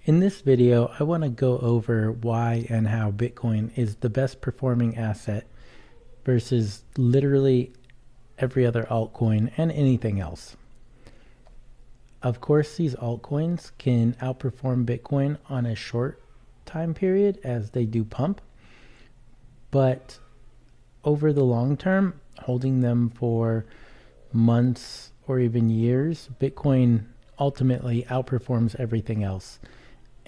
In this video, I want to go over why and how Bitcoin is the best performing asset versus literally every other altcoin and anything else. Of course, these altcoins can outperform Bitcoin on a short time period as they do pump, but over the long term, holding them for months or even years, Bitcoin ultimately outperforms everything else.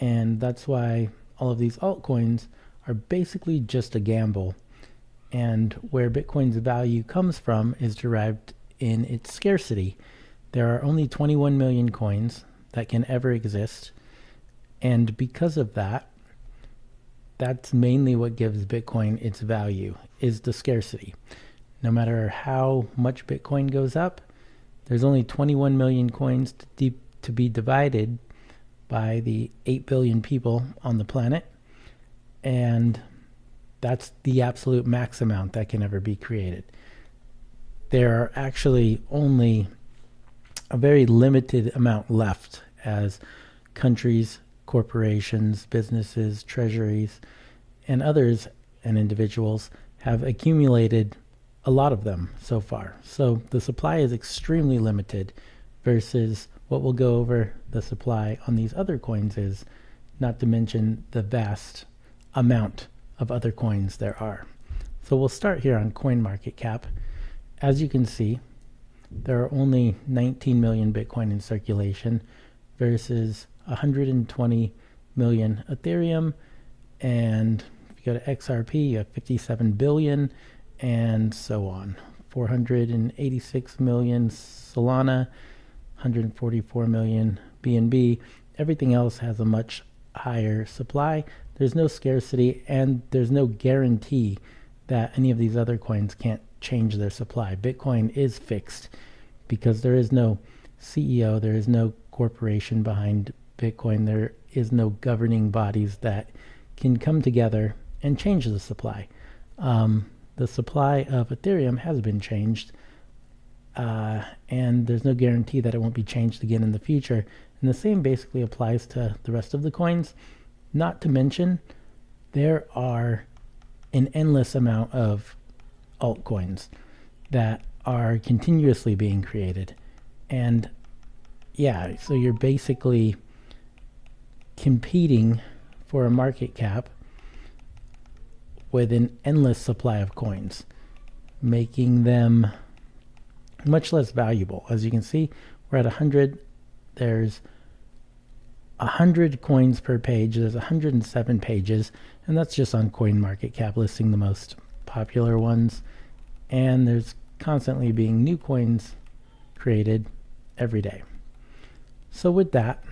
And that's why all of these altcoins are basically just a gamble. And where Bitcoin's value comes from is derived in its scarcity. There are only 21 million coins that can ever exist. And because of that, that's mainly what gives Bitcoin its value, is the scarcity. No matter how much Bitcoin goes up, there's only 21 million coins to be divided by the 8 billion people on the planet, and that's the absolute max amount that can ever be created. There are actually only a very limited amount left as countries, corporations, businesses, treasuries, and others and individuals have accumulated a lot of them so far. So the supply is extremely limited versus what we'll go over the supply on these other coins is, not to mention the vast amount of other coins there are. So we'll start here on CoinMarketCap. As you can see, there are only 19 million Bitcoin in circulation versus 120 million Ethereum. And if you go to XRP, you have 57 billion and so on. 486 million Solana, 144 million BNB. Everything else has a much higher supply. There's no scarcity, and there's no guarantee that any of these other coins can't change their supply. Bitcoin is fixed because there is no CEO, there is no corporation behind Bitcoin, there is no governing bodies that can come together and change the supply. The supply of Ethereum has been changed, and there's no guarantee that it won't be changed again in the future. And the same basically applies to the rest of the coins. Not to mention, there are an endless amount of altcoins that are continuously being created. And yeah, so you're basically competing for a market cap with an endless supply of coins, making them much less valuable. As you can see, we're at 100. There's 100 coins per page. There's 107 pages, and that's just on CoinMarketCap listing the most popular ones. And there's constantly being new coins created every day. So with that,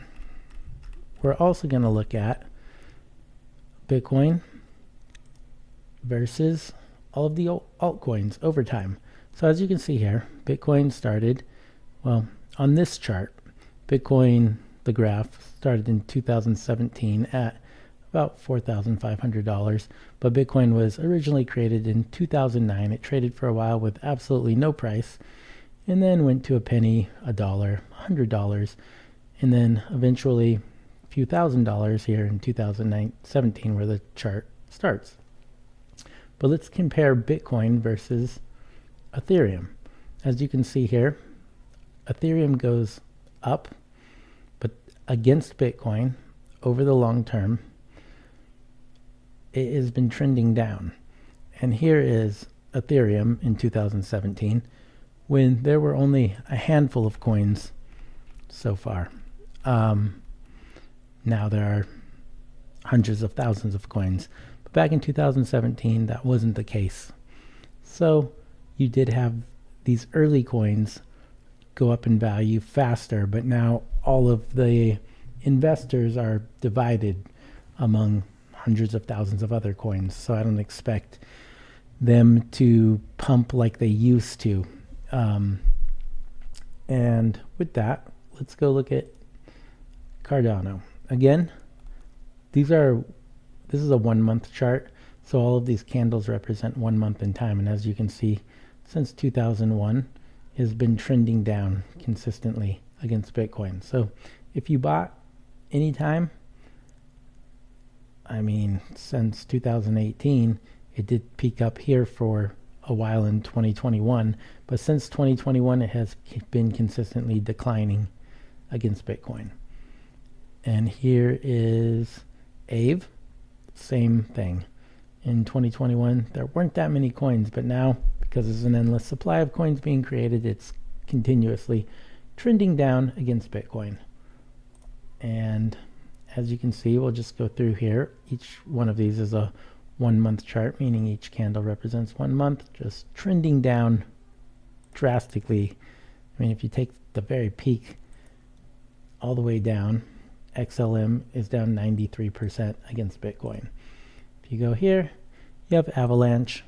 we're also going to look at Bitcoin versus all of the altcoins over time. So as you can see here, Bitcoin started, well, on this chart, Bitcoin, the graph, started in 2017 at about $4,500, but Bitcoin was originally created in 2009. It traded for a while with absolutely no price, and then went to a penny, a dollar, $100, and then eventually a few $1,000s here in 2017, where the chart starts. But let's compare Bitcoin versus Ethereum. As you can see here, Ethereum goes up, but against Bitcoin over the long term, it has been trending down. And here is Ethereum in 2017, when there were only a handful of coins so far. Now there are hundreds of thousands of coins. But back in 2017, that wasn't the case. So you did have these early coins go up in value faster, but now all of the investors are divided among hundreds of thousands of other coins. So I don't expect them to pump like they used to. And with that, let's go look at Cardano. Again, this is a 1 month chart. So all of these candles represent 1 month in time. And as you can see, since 2001, has been trending down consistently against Bitcoin. So if you bought anytime I mean, since 2018, it did peak up here for a while in 2021, but since 2021, it has been consistently declining against Bitcoin. And here is AVE, same thing. In 2021, there weren't that many coins, but now, because there's an endless supply of coins being created, it's continuously trending down against Bitcoin. And as you can see, we'll just go through here. Each one of these is a 1 month chart, meaning each candle represents 1 month, just trending down drastically. I mean, if you take the very peak all the way down, XLM is down 93% against Bitcoin. If you go here, you have Avalanche,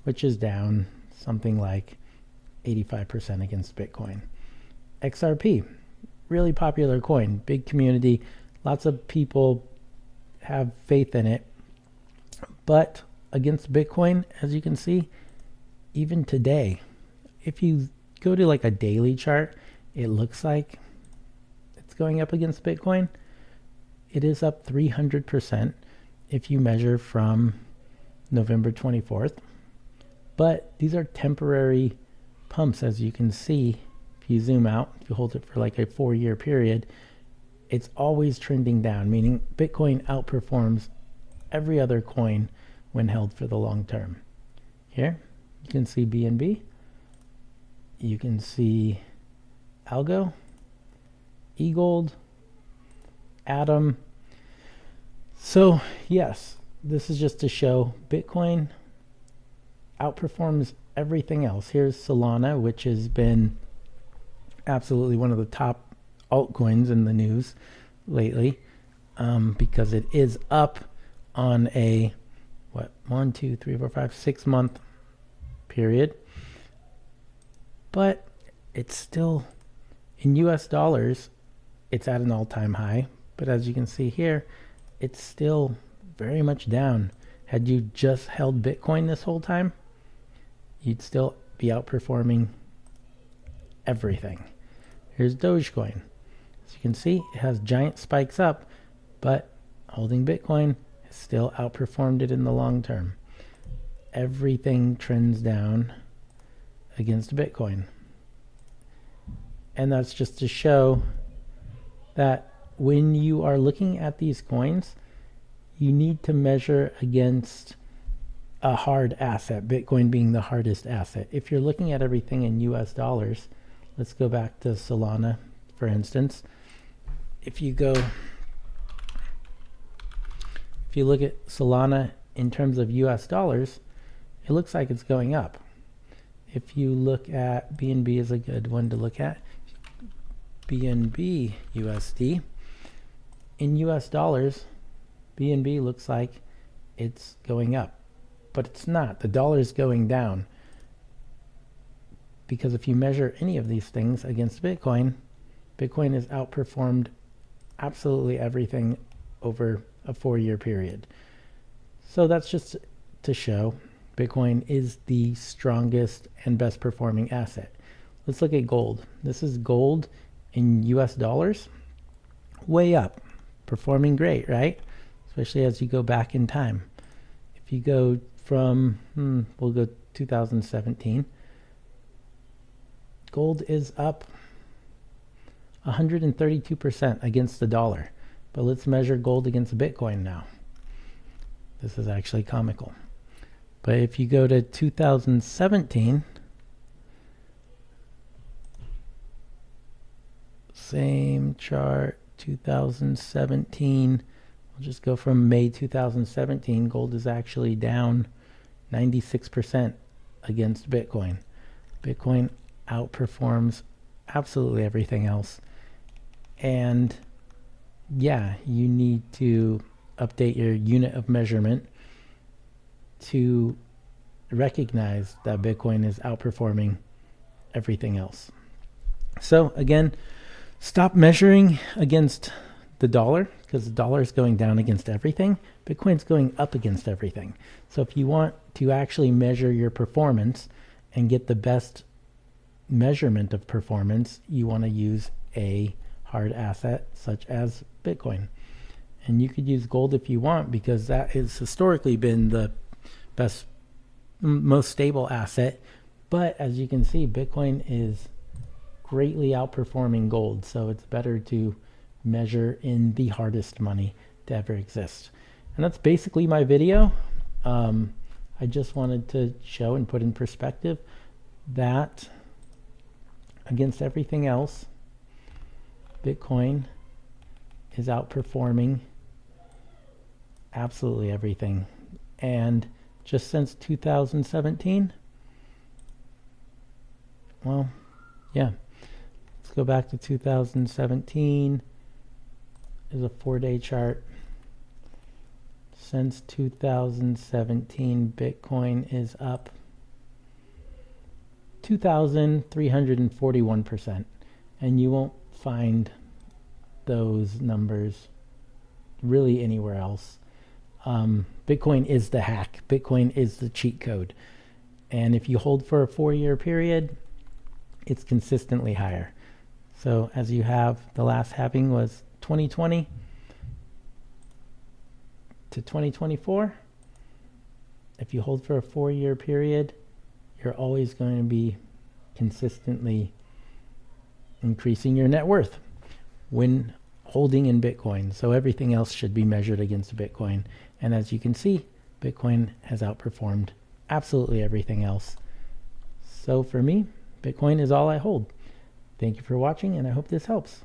which is down something like 85% against Bitcoin. XRP, really popular coin, big community, lots of people have faith in it. But against Bitcoin, as you can see, even today, if you go to like a daily chart, it looks like it's going up against Bitcoin. It is up 300% if you measure from November 24th. But these are temporary pumps, as you can see. If you zoom out, if you hold it for like a 4-year period, it's always trending down, meaning Bitcoin outperforms every other coin when held for the long term. Here, you can see BNB. You can see Algo, eGold, Atom. So yes, this is just to show Bitcoin outperforms everything else. Here's Solana, which has been absolutely one of the top altcoins in the news lately, because it is up on a 6 month period, but it's still in US dollars, it's at an all-time high. But as you can see here, it's still very much down. Had you just held Bitcoin this whole time, you'd still be outperforming everything. Here's Dogecoin. As you can see, it has giant spikes up, but holding Bitcoin has still outperformed it in the long term. Everything trends down against Bitcoin. And that's just to show that when you are looking at these coins, you need to measure against a hard asset, Bitcoin being the hardest asset. If you're looking at everything in US dollars, let's go back to Solana, for instance. If you look at Solana in terms of US dollars, it looks like it's going up. If you look at BNB is a good one to look at. BNB USD. In US dollars, BNB looks like it's going up, but it's not. The dollar is going down, because if you measure any of these things against Bitcoin, Bitcoin has outperformed absolutely everything over a 4-year period. So that's just to show Bitcoin is the strongest and best performing asset. Let's look at gold. This is gold in US dollars, way up, performing great, right? Especially as you go back in time. If you go from, we'll go 2017, gold is up 132% against the dollar. But let's measure gold against Bitcoin now. This is actually comical. But if you go to 2017, same chart, 2017, we'll just go from May 2017, gold is actually down 96% against Bitcoin. Bitcoin outperforms absolutely everything else. And yeah, you need to update your unit of measurement to recognize that Bitcoin is outperforming everything else. So again, stop measuring against the dollar, because the dollar is going down against everything. Bitcoin's going up against everything. So if you want to actually measure your performance and get the best measurement of performance, you want to use a hard asset such as Bitcoin. And you could use gold if you want, because that has historically been the best, most stable asset. But as you can see, Bitcoin is greatly outperforming gold. So it's better to measure in the hardest money to ever exist. And that's basically my video. I just wanted to show and put in perspective that against everything else, Bitcoin is outperforming absolutely everything. And just since 2017, well, yeah, let's go back to 2017. Is a 4-day chart. Since 2017, Bitcoin is up 2,341%. And you won't find those numbers really anywhere else. Bitcoin is the hack. Bitcoin is the cheat code. And if you hold for a 4-year period, it's consistently higher. So as you have, the last halving was 2020 to 2024. If you hold for a 4-year period, you're always going to be consistently increasing your net worth when holding in Bitcoin. So everything else should be measured against Bitcoin. And as you can see, Bitcoin has outperformed absolutely everything else. So for me, Bitcoin is all I hold. Thank you for watching, and I hope this helps.